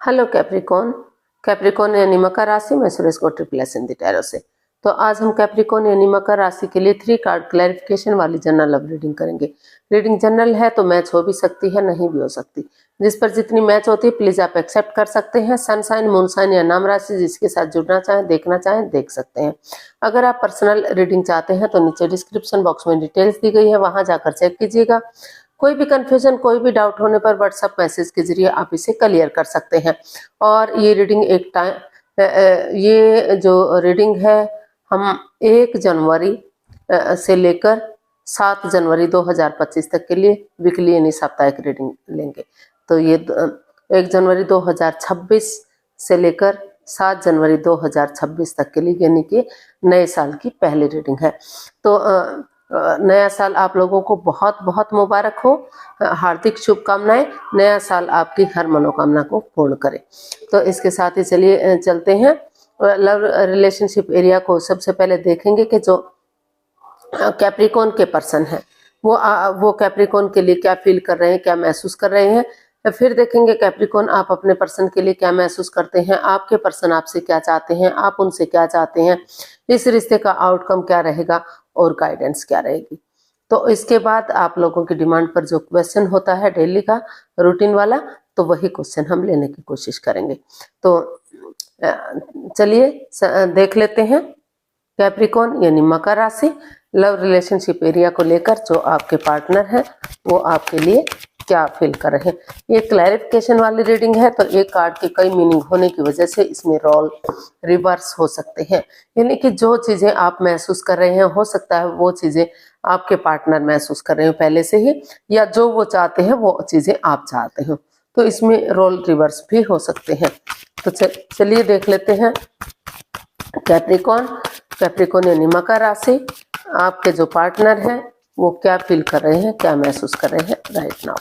Hello Capricorn. Capricorn यानी मकर राशि में सुरेश को ट्रिपल एस हिंदी टैरो से। तो आज हम कैप्रिकॉन यानी मकर राशि के लिए 3 कार्ड क्लैरिफिकेशन वाली जनरल लव रीडिंग करेंगे। रीडिंग जनरल है तो मैच हो भी सकती है, नहीं भी हो सकती। जिस पर जितनी मैच होती है प्लीज आप एक्सेप्ट कर सकते हैं। सन साइन, मून साइन या नाम राशि जिसके साथ जुड़ना चाहें, देखना चाहें, देख सकते हैं। अगर आप पर्सनल रीडिंग चाहते हैं तो नीचे डिस्क्रिप्शन बॉक्स में डिटेल्स दी गई है, वहां जाकर चेक कीजिएगा। कोई भी कंफ्यूजन, कोई भी डाउट होने पर व्हाट्सएप मैसेज के जरिए आप इसे क्लियर कर सकते हैं। और ये रीडिंग एक टाइम ये जो रीडिंग है हम 1 जनवरी से लेकर 7 जनवरी 2025 तक के लिए वीकली यानी साप्ताहिक रीडिंग लेंगे। तो ये 1 जनवरी 2026 से लेकर 7 जनवरी 2026 तक के लिए यानी कि नए साल की पहली रीडिंग है। तो नया साल आप लोगों को बहुत बहुत मुबारक हो। हार्दिक शुभकामनाएं। नया साल आपकी हर मनोकामना को पूर्ण करे। तो इसके साथ ही चलिए चलते हैं लव रिलेशनशिप एरिया को। सबसे पहले देखेंगे कि जो कैप्रिकॉन के पर्सन है वो कैप्रिकॉन के लिए क्या फील कर रहे हैं, क्या महसूस कर रहे हैं। फिर देखेंगे कैप्रिकॉन आप अपने पर्सन के लिए क्या महसूस करते हैं, आपके पर्सन आपसे क्या चाहते हैं, आप उनसे क्या चाहते हैं, इस रिश्ते का आउटकम क्या रहेगा और गाइडेंस क्या रहेगी। तो इसके बाद आप लोगों की डिमांड पर जो क्वेश्चन होता है डेली का रूटीन वाला, तो वही क्वेश्चन हम लेने की कोशिश करेंगे। तो चलिए देख लेते हैं कैप्रिकॉन यानी मकर राशि लव रिलेशनशिप एरिया को लेकर जो आपके पार्टनर है वो आपके लिए क्या फील कर रहे हैं। ये क्लैरिफिकेशन वाली रीडिंग है तो एक कार्ड के कई मीनिंग होने की वजह से इसमें रोल रिवर्स हो सकते हैं। यानी कि जो चीजें आप महसूस कर रहे हैं हो सकता है वो चीजें आपके पार्टनर महसूस कर रहे हो पहले से ही, या जो वो चाहते हैं वो चीजें आप चाहते हो। तो इसमें रोल रिवर्स भी हो सकते हैं। तो चलिए देख लेते हैं कैप्रिकॉन यानी मकर राशि आपके जो पार्टनर हैं वो क्या फील कर रहे हैं, क्या महसूस कर रहे हैं राइट नाउ।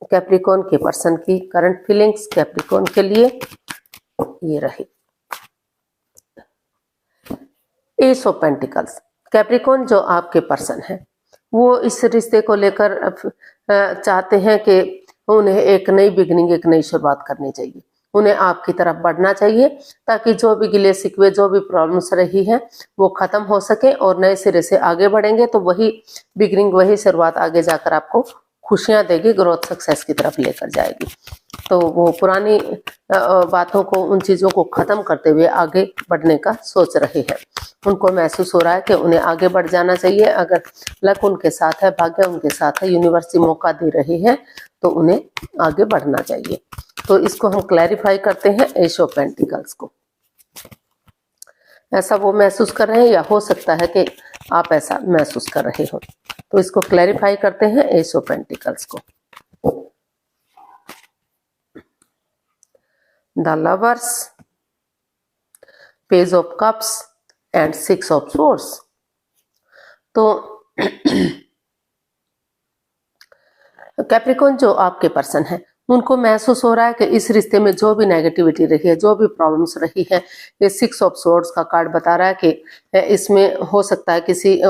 कैप्रिकॉन के पर्सन की करंट फीलिंग्स कैप्रिकॉन के लिए ये रही। S of pentacles. कैप्रिकॉन जो आपके पर्सन है वो इस रिश्ते को लेकर चाहते हैं कि उन्हें एक नई बिगनिंग, एक नई शुरुआत करनी चाहिए। उन्हें आपकी तरफ बढ़ना चाहिए ताकि जो भी गिले शिकवे, जो भी प्रॉब्लम्स रही हैं वो खत्म हो सके और नए सिरे से आगे बढ़ेंगे। तो वही बिगनिंग, वही शुरुआत आगे जाकर आपको खुशियां देगी, ग्रोथ सक्सेस की तरफ लेकर जाएगी। तो वो पुरानी बातों को, उन चीज़ों को ख़त्म करते हुए आगे बढ़ने का सोच रहे हैं। उनको महसूस हो रहा है कि उन्हें आगे बढ़ जाना चाहिए। अगर लक उनके साथ है, भाग्य उनके साथ है, यूनिवर्स मौका दे रही है तो उन्हें आगे बढ़ना चाहिए। तो इसको हम क्लैरिफाई करते हैं एस ऑफ पेंटिकल्स को। ऐसा वो महसूस कर रहे हैं या हो सकता है कि आप ऐसा महसूस कर रहे हो। तो इसको क्लैरिफाई करते हैं एस ऑफ पेंटिकल्स को। The lovers, page of cups and 6 of source. तो कैप्रिकॉन जो आपके पर्सन है उनको महसूस हो रहा है कि इस रिश्ते में जो भी नेगेटिविटी रही है, जो भी प्रॉब्लम्स रही है, ये 6 ऑफ सोर्स का कार्ड बता रहा है कि इसमें हो सकता है किसी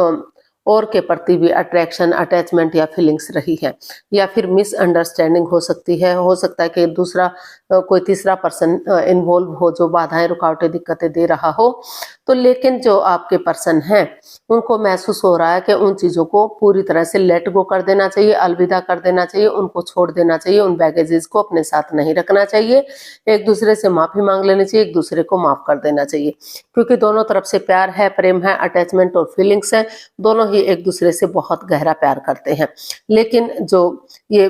और के प्रति भी अट्रैक्शन, अटैचमेंट या फीलिंग्स रही है, या फिर मिसअंडरस्टैंडिंग हो सकती है। हो सकता है कि दूसरा कोई तीसरा पर्सन इन्वॉल्व हो जो बाधाएं, रुकावटें, दिक्कतें दे रहा हो। तो लेकिन जो आपके पर्सन हैं उनको महसूस हो रहा है कि उन चीज़ों को पूरी तरह से लेट गो कर देना चाहिए, अलविदा कर देना चाहिए, उनको छोड़ देना चाहिए, उन बैगेजेस को अपने साथ नहीं रखना चाहिए। एक दूसरे से माफ़ी मांग लेनी चाहिए, एक दूसरे को माफ़ कर देना चाहिए, क्योंकि दोनों तरफ से प्यार है, प्रेम है, अटैचमेंट और फीलिंग्स है। दोनों ही एक दूसरे से बहुत गहरा प्यार करते हैं। लेकिन जो ये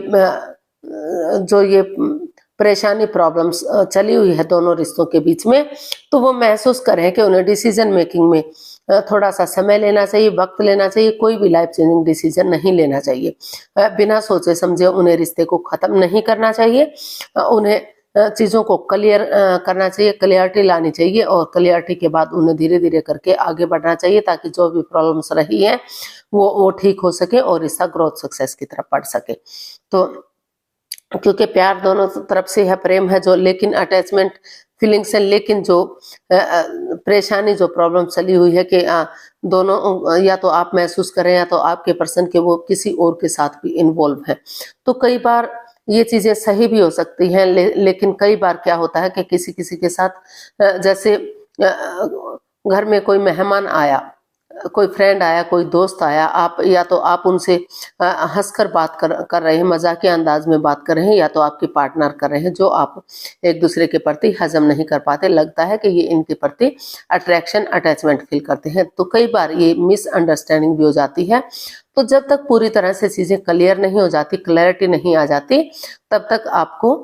परेशानी, प्रॉब्लम्स चली हुई है दोनों रिश्तों के बीच में, तो वो महसूस करें कि उन्हें डिसीजन मेकिंग में थोड़ा सा समय लेना चाहिए, वक्त लेना चाहिए। कोई भी लाइफ चेंजिंग डिसीजन नहीं लेना चाहिए। बिना सोचे समझे उन्हें रिश्ते को ख़त्म नहीं करना चाहिए। उन्हें चीज़ों को क्लियर करना चाहिए, क्लियरिटी लानी चाहिए और क्लियरिटी के बाद उन्हें धीरे धीरे करके आगे बढ़ना चाहिए ताकि जो भी प्रॉब्लम्स रही हैं वो ठीक हो सके और रिश्ता ग्रोथ सक्सेस की तरफ बढ़ सके। तो क्योंकि प्यार दोनों तरफ से है, प्रेम है जो, लेकिन अटैचमेंट, फीलिंग्स है, लेकिन जो परेशानी, जो प्रॉब्लम चली हुई है कि दोनों या तो आप महसूस करें या तो आपके पर्सन के वो किसी और के साथ भी इन्वॉल्व है। तो कई बार ये चीजें सही भी हो सकती हैं, लेकिन कई बार क्या होता है कि किसी किसी के साथ जैसे घर में कोई मेहमान आया, कोई फ्रेंड आया, कोई दोस्त आया, आप या तो आप उनसे हंसकर बात कर रहे हैं, मजाकिया अंदाज में बात कर रहे हैं, या तो आपकी पार्टनर कर रहे हैं, जो आप एक दूसरे के प्रति हजम नहीं कर पाते। लगता है कि ये इनके प्रति अट्रैक्शन, अटैचमेंट फील करते हैं, तो कई बार ये मिसअंडरस्टैंडिंग भी हो जाती है। तो जब तक पूरी तरह से चीजें क्लियर नहीं हो जाती, क्लैरिटी नहीं आ जाती, तब तक आपको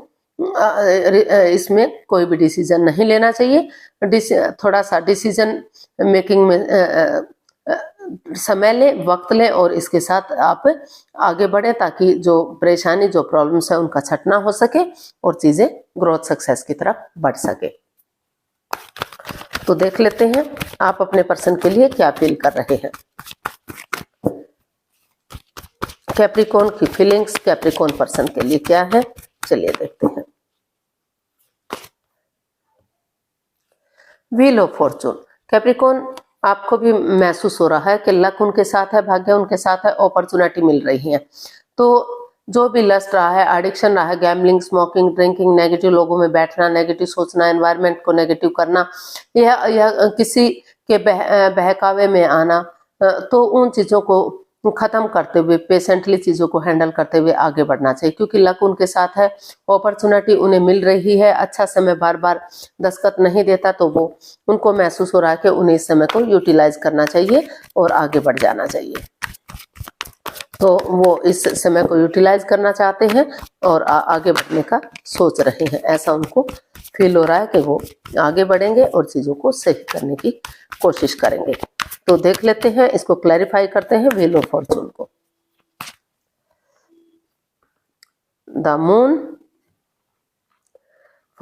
इसमें कोई भी डिसीजन नहीं लेना चाहिए। थोड़ा सा डिसीजन मेकिंग में समय लें, वक्त लें, और इसके साथ आप आगे बढ़े, ताकि जो परेशानी, जो प्रॉब्लम्स है, उनका छटना हो सके और चीजें ग्रोथ, सक्सेस की तरफ बढ़ सके। तो देख लेते हैं आप अपने पर्सन के लिए क्या फील कर रहे हैं। कैप्रिकॉर्न की फीलिंग्स कैप्रिकॉर्न पर्सन के लिए क्या है, चलिए देखते हैं। Wheel of Fortune. कैप्रिकॉर्न, आपको भी महसूस हो रहा है कि लक उनके साथ है, भाग्य उनके साथ है, अपॉर्चुनिटी मिल रही है। तो जो भी लस्ट रहा है, एडिक्शन रहा है, गैम्बलिंग, स्मोकिंग, ड्रिंकिंग, नेगेटिव लोगों में बैठना, नेगेटिव सोचना, एनवायरनमेंट को नेगेटिव करना, या किसी के बहकावे में आना, तो उन चीजों को खत्म करते हुए, पेशेंटली चीजों को हैंडल करते हुए आगे बढ़ना चाहिए, क्योंकि लक उनके साथ है, अपॉर्चुनिटी उन्हें मिल रही है। अच्छा समय बार बार दस्तखत नहीं देता, तो वो उनको महसूस हो रहा है कि उन्हें इस समय को यूटिलाइज करना चाहिए और आगे बढ़ जाना चाहिए। तो वो इस समय को यूटिलाइज करना चाहते हैं और आगे बढ़ने का सोच रहे हैं। ऐसा उनको फील हो रहा है कि वो आगे बढ़ेंगे और चीजों को सही करने की कोशिश करेंगे। तो देख लेते हैं, इसको क्लैरिफाई करते हैं व्हील ऑफ फॉर्चून को। The moon,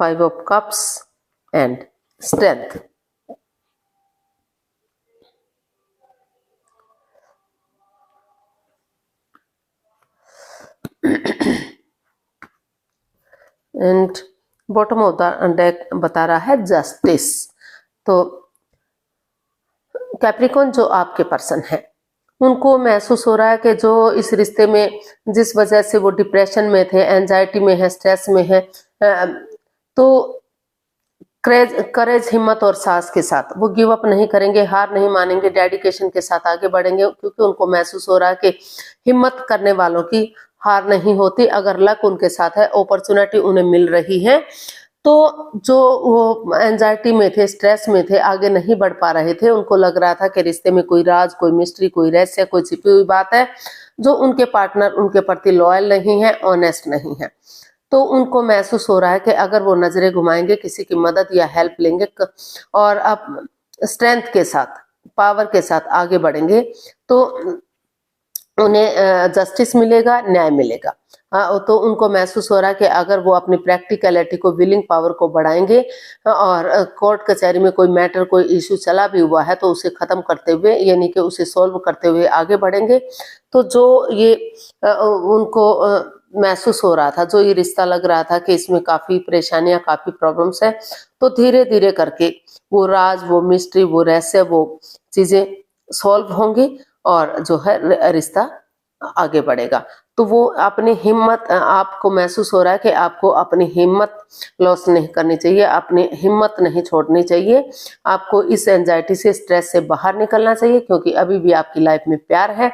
5 of cups and strength. And bottom of the deck बता रहा है जस्टिस। तो कैप्रिकॉर्न जो आपके पर्सन है, उनको महसूस हो रहा है कि जो इस रिश्ते में, जिस वजह से वो डिप्रेशन में थे, एंजाइटी में है, स्ट्रेस में है, तो करेज, हिम्मत और साहस के साथ वो गिव अप नहीं करेंगे, हार नहीं मानेंगे, डेडिकेशन के साथ आगे बढ़ेंगे, क्योंकि उनको महसूस हो रहा है कि हिम्मत करने वालों की हार नहीं होती। अगर लक उनके साथ है, अपॉर्चुनिटी उन्हें मिल रही है, तो जो वो एंजाइटी में थे, स्ट्रेस में थे, आगे नहीं बढ़ पा रहे थे, उनको लग रहा था कि रिश्ते में कोई राज, कोई मिस्ट्री, कोई रहस्य, कोई छिपी हुई बात है, जो उनके पार्टनर उनके प्रति लॉयल नहीं है, ऑनेस्ट नहीं है। तो उनको महसूस हो रहा है कि अगर वो नजरें घुमाएंगे, किसी की मदद या हेल्प लेंगे और अब स्ट्रेंथ के साथ, पावर के साथ आगे बढ़ेंगे, तो उन्हें जस्टिस मिलेगा, न्याय मिलेगा। तो उनको महसूस हो रहा है कि अगर वो अपनी प्रैक्टिकलिटी को, विलिंग पावर को बढ़ाएंगे और कोर्ट कचहरी में कोई मैटर, कोई इश्यू चला भी हुआ है, तो उसे खत्म करते हुए, यानी कि उसे सॉल्व करते हुए आगे बढ़ेंगे, तो जो ये उनको महसूस हो रहा था, जो ये रिश्ता लग रहा था कि इसमें काफी परेशानियां, काफी प्रॉब्लम्स है, तो धीरे धीरे करके वो राज, वो मिस्ट्री, वो रहस्य, वो चीजें सॉल्व होंगी और जो है रिश्ता आगे बढ़ेगा। तो वो अपनी हिम्मत, आपको महसूस हो रहा है कि आपको अपनी हिम्मत लॉस नहीं करनी चाहिए, अपनी हिम्मत नहीं छोड़नी चाहिए, आपको इस एंजाइटी से, स्ट्रेस से बाहर निकलना चाहिए, क्योंकि अभी भी आपकी लाइफ में प्यार है,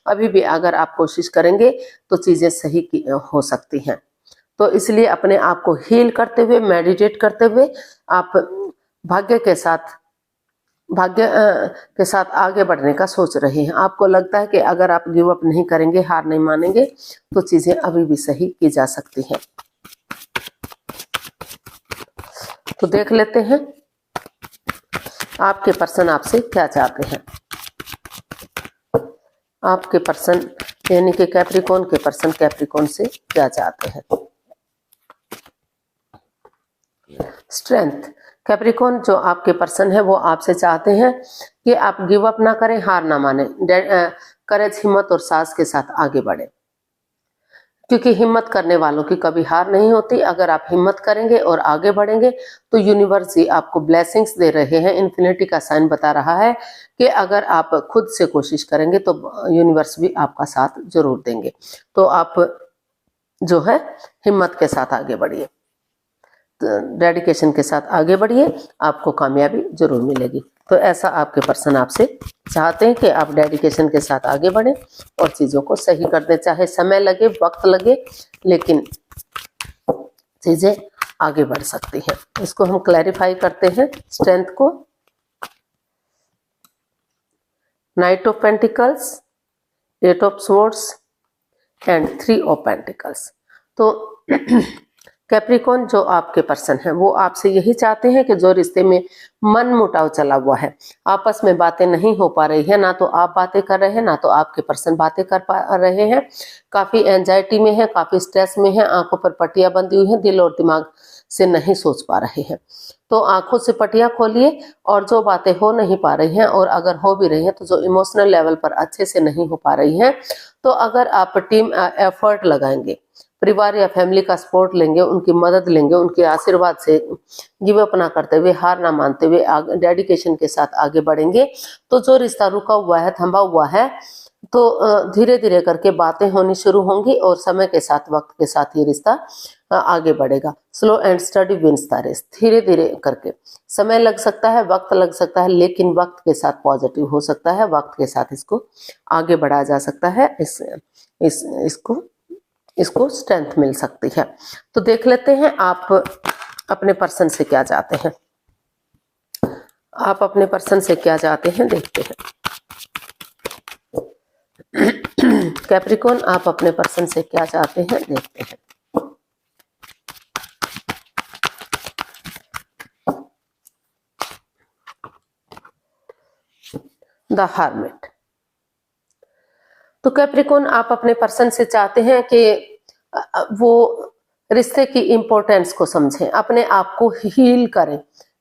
अभी भी अगर आप कोशिश करेंगे तो चीजें सही हो सकती हैं। तो इसलिए अपने आप को हील करते हुए, मेडिटेट करते हुए आप भाग्य के साथ आगे बढ़ने का सोच रहे हैं। आपको लगता है कि अगर आप गिव अप नहीं करेंगे, हार नहीं मानेंगे, तो चीजें अभी भी सही की जा सकती हैं। तो देख लेते हैं आपके पर्सन आपसे क्या चाहते हैं। आपके पर्सन यानी कि कैप्रिकॉर्न के पर्सन कैप्रिकॉर्न से क्या चाहते हैं। स्ट्रेंथ। कैप्रिकॉर्न जो आपके पर्सन है, वो आपसे चाहते हैं कि आप गिव अप ना करें, हार ना माने, करेज, हिम्मत और साहस के साथ आगे बढ़े, क्योंकि हिम्मत करने वालों की कभी हार नहीं होती। अगर आप हिम्मत करेंगे और आगे बढ़ेंगे, तो यूनिवर्स ही आपको ब्लेसिंग्स दे रहे हैं। इन्फिनिटी का साइन बता रहा है कि अगर आप खुद से कोशिश करेंगे तो यूनिवर्स भी आपका साथ जरूर देंगे। तो आप जो है हिम्मत के साथ आगे बढ़िए, डेडिकेशन के साथ आगे बढ़िए, आपको कामयाबी जरूर मिलेगी। तो ऐसा आपके पर्सन आपसे चाहते हैं कि आप डेडिकेशन के साथ आगे बढ़ें और चीज़ों को सही कर दें, चाहे समय लगे, वक्त लगे, लेकिन चीज़ें आगे बढ़ सकती हैं। इसको हम क्लैरिफाई करते हैं स्ट्रेंथ को। Night of pentacles, 8 of swords and 3 of pentacles. तो कैप्रिकॉर्न जो आपके पर्सन है वो आपसे यही चाहते हैं कि जो रिश्ते में मन मुटाव चला हुआ है, आपस में बातें नहीं हो पा रही है, ना तो आप बातें कर रहे हैं ना तो आपके पर्सन बातें कर पा रहे हैं, काफी एंजाइटी में है, काफी स्ट्रेस में है, आंखों पर पट्टियां बंधी हुई हैं, दिल और दिमाग से नहीं सोच पा रहे हैं। तो आंखों से पट्टियां खोलिए और जो बातें हो नहीं पा रही हैं और अगर हो भी रही हैं तो जो इमोशनल लेवल पर अच्छे से नहीं हो पा रही हैं, तो अगर आप टीम एफर्ट लगाएंगे, परिवार या फैमिली का सपोर्ट लेंगे, उनकी मदद लेंगे, उनके आशीर्वाद से गिव अप ना करते हुए, हार ना मानते हुए डेडिकेशन के साथ आगे बढ़ेंगे, तो जो रिश्ता रुका हुआ है, थमा हुआ है, तो धीरे धीरे करके बातें होनी शुरू होंगी और समय के साथ, वक्त के साथ ये रिश्ता आगे बढ़ेगा। Slow and study wins the race. धीरे धीरे करके, समय लग सकता है, वक्त लग सकता है, लेकिन वक्त के साथ पॉजिटिव हो सकता है, वक्त के साथ इसको आगे बढ़ाया जा सकता है, इसको स्ट्रेंथ मिल सकती है। तो देख लेते हैं आप अपने पर्सन से क्या चाहते हैं। आप अपने पर्सन से क्या चाहते हैं, देखते हैं। कैप्रिकॉर्न, आप अपने पर्सन से क्या चाहते हैं, देखते हैं। The hermit. तो कैप्रिकॉर्न, आप अपने पर्सन से चाहते हैं कि वो रिश्ते की इम्पोर्टेंस को समझें, अपने आप को हील करें,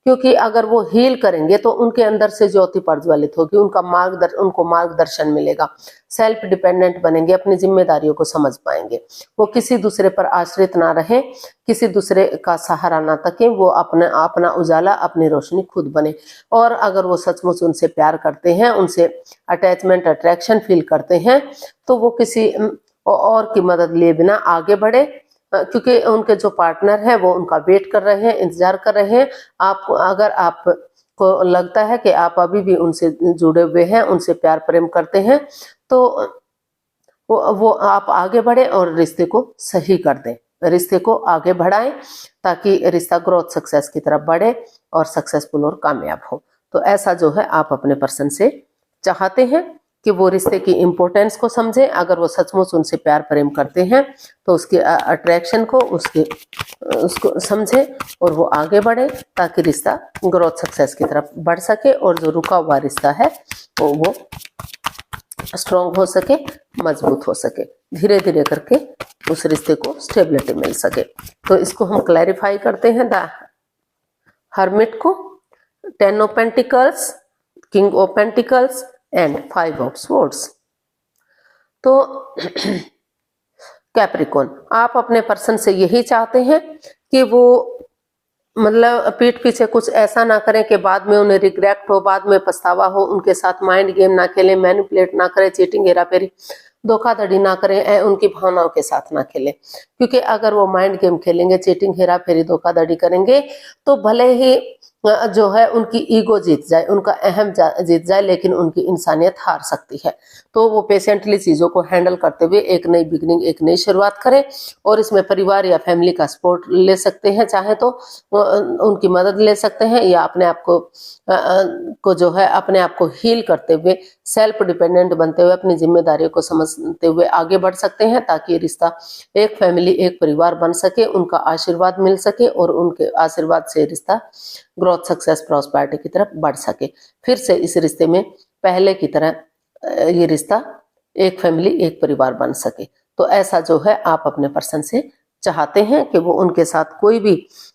क्योंकि अगर वो हील करेंगे तो उनके अंदर से ज्योति प्रज्वलित होगी, उनको मार्गदर्शन मिलेगा, सेल्फ डिपेंडेंट बनेंगे, अपनी जिम्मेदारियों को समझ पाएंगे, वो किसी दूसरे पर आश्रित ना रहे, किसी दूसरे का सहारा ना तके, वो अपना उजाला, अपनी रोशनी खुद बने। और अगर वो सचमुच उनसे प्यार करते हैं, उनसे अटैचमेंट, अट्रैक्शन फील करते हैं, तो वो किसी और की मदद लिए बिना आगे बढ़े, क्योंकि उनके जो पार्टनर है वो उनका वेट कर रहे हैं, इंतजार कर रहे हैं। अगर आपको लगता है कि आप अभी भी उनसे जुड़े हुए हैं, उनसे प्यार प्रेम करते हैं, तो वो आप आगे बढ़े और रिश्ते को सही कर दें, रिश्ते को आगे बढ़ाएं, ताकि रिश्ता ग्रोथ सक्सेस की तरफ बढ़े और सक्सेसफुल और कामयाब हो। तो ऐसा जो है आप अपने पर्सन से चाहते हैं कि वो रिश्ते की इम्पोर्टेंस को समझे, अगर वो सचमुच उनसे प्यार प्रेम करते हैं तो उसके अट्रैक्शन को, उसको समझे और वो आगे बढ़े, ताकि रिश्ता ग्रोथ सक्सेस की तरफ बढ़ सके और जो रुका हुआ रिश्ता है वो स्ट्रॉन्ग हो सके, मजबूत हो सके, धीरे धीरे करके उस रिश्ते को स्टेबिलिटी मिल सके। तो इसको हम क्लैरिफाई करते हैं द हर्मिट को। 10 of pentacles, king of pentacles and 5 of swords. तो कैप्रिकॉर्न, आप अपने पर्सन से यही चाहते हैं कि वो मतलब पीठ पीछे कुछ ऐसा ना करें कि बाद में उन्हें रिग्रेट हो, बाद में पछतावा हो, उनके साथ माइंड गेम ना खेलें, मैनिपुलेट ना करें, चीटिंग, हेराफेरी, धोखाधड़ी ना करें, उनकी भावनाओं के साथ ना खेलें, क्योंकि अगर वो माइंड गेम खेलेंगे, चीटिंग, हेराफेरी, धोखाधड़ी करेंगे, तो भले ही जो है उनकी ईगो जीत जाए, उनका अहम जीत जाए, लेकिन उनकी इंसानियत हार सकती है। तो वो पेशेंटली चीज़ों को हैंडल करते हुए एक नई बिगनिंग, एक नई शुरुआत करें, और इसमें परिवार या फैमिली का सपोर्ट ले सकते हैं, चाहे तो उनकी मदद ले सकते हैं, या अपने आप को जो है अपने आप को हील करते हुए, सेल्फ डिपेंडेंट बनते हुए, अपनी जिम्मेदारियों को समझते हुए आगे बढ़ सकते हैं, ताकि ये रिश्ता एक फैमिली, एक परिवार बन सके, उनका आशीर्वाद मिल सके और उनके आशीर्वाद से रिश्ता ग्रोथ, सक्सेस, प्रॉस्पेरिटी की तरफ बढ़ सके। फिर से इस रिश्ते में पहले की तरह ये रिश्ता एक फैमिली, एक परिवार बन सके। तो ऐसा जो है आप अपने पर्सन से चाहते हैं कि वो उनके साथ कोई भी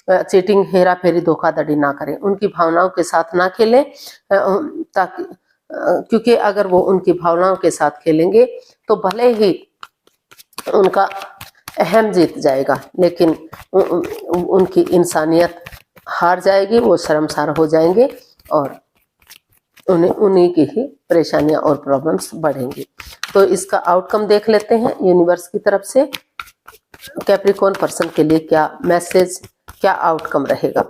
चीटिंग, हेरा फेरी, धोखाधड़ी ना करें, उनकी भावनाओं के साथ ना खेलें, ताकि क्योंकि अगर वो उनकी भावनाओं के साथ खेलेंगे तो भले ही उनका अहम जीत जाएगा, लेकिन उनकी इंसानियत हार जाएगी, वो शर्मसार हो जाएंगे और उन्हीं की ही परेशानियां और प्रॉब्लम्स बढ़ेंगी। तो इसका आउटकम देख लेते हैं यूनिवर्स की तरफ से। कैप्रिकॉर्न पर्सन के लिए क्या मैसेज, क्या आउटकम रहेगा।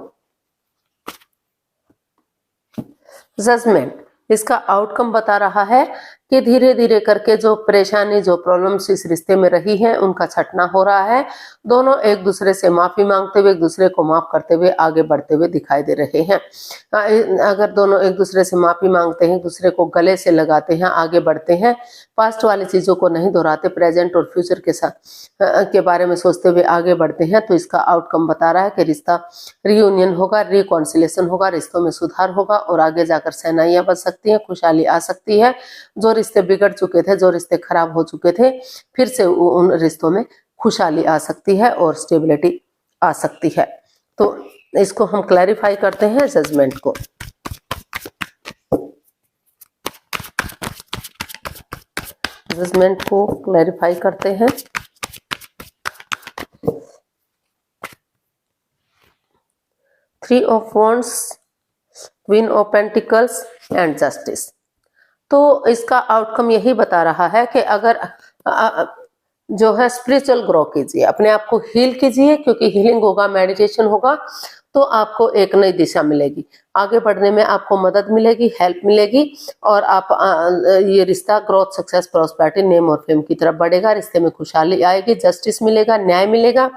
जजमेंट, इसका आउटकम बता रहा है कि धीरे धीरे करके जो परेशानी, जो प्रॉब्लम्स इस रिश्ते में रही हैं उनका छटना हो रहा है। दोनों एक दूसरे से माफी मांगते हुए, एक दूसरे को माफ करते हुए आगे बढ़ते हुए दिखाई दे रहे हैं। अगर दोनों एक दूसरे से माफी मांगते हैं, एक दूसरे को गले से लगाते हैं, आगे बढ़ते हैं, पास्ट वाली चीजों को नहीं दोहराते, प्रेजेंट और फ्यूचर के साथ के बारे में सोचते हुए आगे बढ़ते हैं, तो इसका आउटकम बता रहा है कि रिश्ता रियूनियन होगा, रिकॉन्सिलेशन होगा, रिश्तों में सुधार होगा और आगे जाकर सहनाइयां बच सकती हैं, खुशहाली आ सकती है। जो रिश्ते बिगड़ चुके थे, जो रिश्ते खराब हो चुके थे, फिर से उन रिश्तों में खुशहाली आ सकती है और स्टेबिलिटी आ सकती है। तो इसको हम क्लैरिफाई करते हैं जजमेंट को। जजमेंट को क्लैरिफाई करते हैं। Three of wands, queen of pentacles and justice. तो इसका आउटकम यही बता रहा है कि अगर जो है स्पिरिचुअल ग्रो कीजिए, अपने आप को हील कीजिए, क्योंकि हीलिंग होगा, मेडिटेशन होगा, तो आपको एक नई दिशा मिलेगी, आगे बढ़ने में आपको मदद मिलेगी, हेल्प मिलेगी और आप ये रिश्ता ग्रोथ, सक्सेस, प्रॉस्पेरिटी, नेम और फेम की तरफ बढ़ेगा। रिश्ते में खुशहाली आएगी, जस्टिस मिलेगा, न्याय मिलेगा।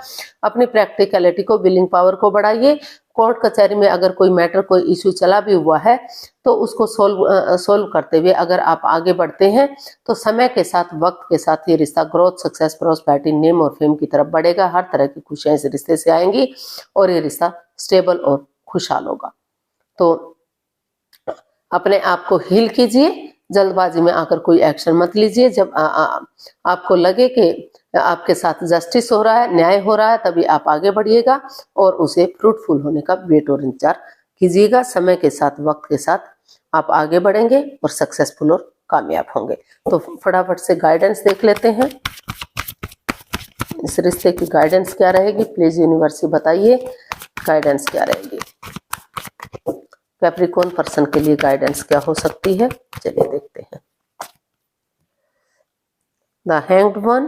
अपनी प्रैक्टिकलिटी को, विलिंग पावर को बढ़ाइए। कोर्ट कचहरी में अगर कोई मैटर, कोई इश्यू चला भी हुआ है तो उसको सोल्व करते हुए अगर आप आगे बढ़ते हैं तो समय के साथ, वक्त के साथ ये रिश्ता ग्रोथ, सक्सेस, प्रॉस्पेरिटी, नेम और फेम की तरफ बढ़ेगा। हर तरह की खुशियां इस रिश्ते से आएंगी और ये रिश्ता स्टेबल और खुशहाल होगा। तो अपने आप को हील कीजिए, जल्दबाजी में आकर कोई एक्शन मत लीजिए। जब आपको लगे कि आपके साथ जस्टिस हो रहा है, न्याय हो रहा है, तभी आप आगे बढ़िएगा और उसे फ्रूटफुल होने का वेट और इंतजार कीजिएगा। समय के साथ, वक्त के साथ आप आगे बढ़ेंगे और सक्सेसफुल और कामयाब होंगे। तो फटाफट से गाइडेंस देख लेते हैं। इस रिश्ते की गाइडेंस क्या रहेगी, प्लीज यूनिवर्स बताइए गाइडेंस क्या रहेगी। कैप्रिकॉर्न पर्सन के लिए गाइडेंस क्या हो सकती है, चलिए देखते हैं। The hanged one,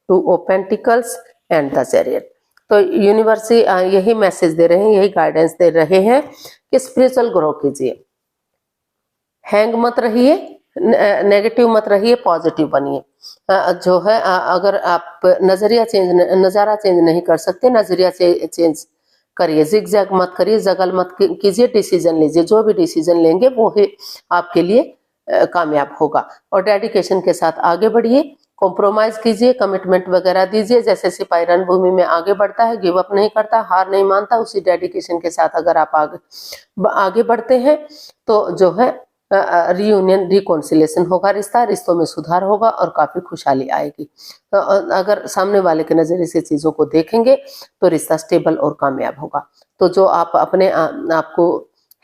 two of pentacles and the chariot. तो यूनिवर्स यही मैसेज दे रहे हैं, यही गाइडेंस दे रहे हैं कि स्पिरिचुअल ग्रो कीजिए, हैंग मत रहिए, नेगेटिव मत रहिए, पॉजिटिव बनिए। जो है अगर आप नज़ारा चेंज नहीं कर सकते, नजरिया चेंज करिए, जिगजैग मत करिए, जगल मत कीजिए, डिसीजन लीजिए। जो भी डिसीजन लेंगे वो ही आपके लिए कामयाब होगा। और डेडिकेशन के साथ आगे बढ़िए, कॉम्प्रोमाइज कीजिए, कमिटमेंट वगैरह दीजिए। जैसे सिपाही रणभूमि में आगे बढ़ता है, गिव अप नहीं करता, हार नहीं मानता, उसी डेडिकेशन के साथ अगर आप आगे बढ़ते हैं तो जो है रियूनियन, रिकॉन्सिलेशन होगा, रिश्तों में सुधार होगा और काफी खुशहाली आएगी। तो अगर सामने वाले के नजरिए से चीजों को देखेंगे तो रिश्ता स्टेबल और कामयाब होगा। तो जो आप अपने आप को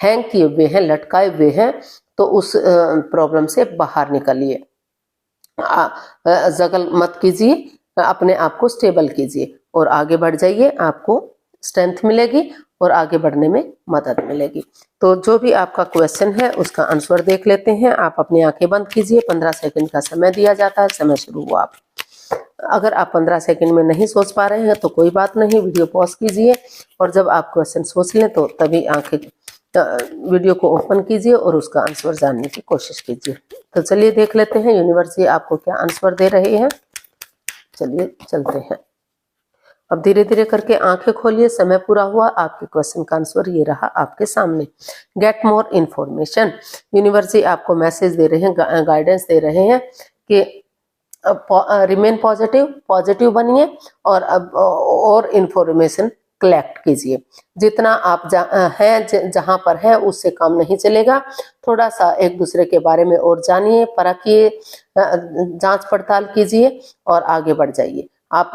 हैंग किए हुए हैं, लटकाए हुए हैं, तो उस प्रॉब्लम से बाहर निकलिए, जगल मत कीजिए, अपने आप को स्टेबल कीजिए और आगे बढ़ जाइए। आपको स्ट्रेंथ मिलेगी और आगे बढ़ने में मदद मिलेगी। तो जो भी आपका क्वेश्चन है उसका आंसर देख लेते हैं। आप अपनी आंखें बंद कीजिए, 15 सेकंड का समय दिया जाता है, समय शुरू हुआ। अगर आप 15 सेकंड में नहीं सोच पा रहे हैं तो कोई बात नहीं, वीडियो पॉज कीजिए और जब आप क्वेश्चन सोच लें तो तभी वीडियो को ओपन कीजिए और उसका आंसर जानने की कोशिश कीजिए। तो चलिए देख लेते हैं यूनिवर्स आपको क्या आंसर दे रहे हैं। चलिए चलते हैं। अब धीरे धीरे करके आंखें खोलिए, समय पूरा हुआ। आपके क्वेश्चन का आंसर ये रहा आपके सामने। Get more information. यूनिवर्स आपको मैसेज दे रहे हैं, गाइडेंस दे रहे हैं कि रिमेन पॉजिटिव बनिए और अब और इंफॉर्मेशन कलेक्ट कीजिए। जितना आप हैं जहां पर हैं उससे काम नहीं चलेगा। थोड़ा सा एक दूसरे के बारे में और जानिए, परखिए, जांच पड़ताल कीजिए और आगे बढ़ जाइए। आप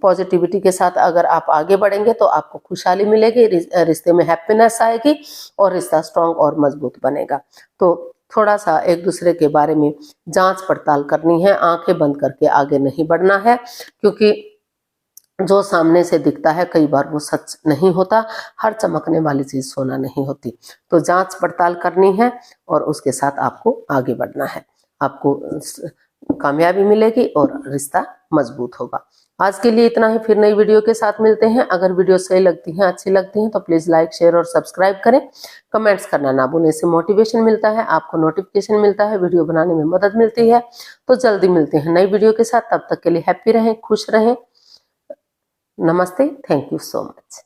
पॉजिटिविटी के साथ अगर आप आगे बढ़ेंगे तो आपको खुशहाली मिलेगी, रिश्ते में हैप्पीनेस आएगी और रिश्ता स्ट्रांग और मजबूत बनेगा। तो थोड़ा सा एक दूसरे के बारे में जांच पड़ताल करनी है, आंखें बंद करके आगे नहीं बढ़ना है, क्योंकि जो सामने से दिखता है कई बार वो सच नहीं होता। हर चमकने वाली चीज सोना नहीं होती। तो जांच पड़ताल करनी है और उसके साथ आपको आगे बढ़ना है। आपको कामयाबी मिलेगी और रिश्ता मजबूत होगा। आज के लिए इतना ही, फिर नई वीडियो के साथ मिलते हैं। अगर वीडियो सही लगती है, अच्छी लगती है तो प्लीज लाइक, शेयर और सब्सक्राइब करें। कमेंट्स करना ना भूलें, इससे मोटिवेशन मिलता है, आपको नोटिफिकेशन मिलता है, वीडियो बनाने में मदद मिलती है। तो जल्दी मिलते हैं नई वीडियो के साथ, तब तक के लिए हैप्पी रहें, खुश रहें। नमस्ते, थैंक यू सो मच।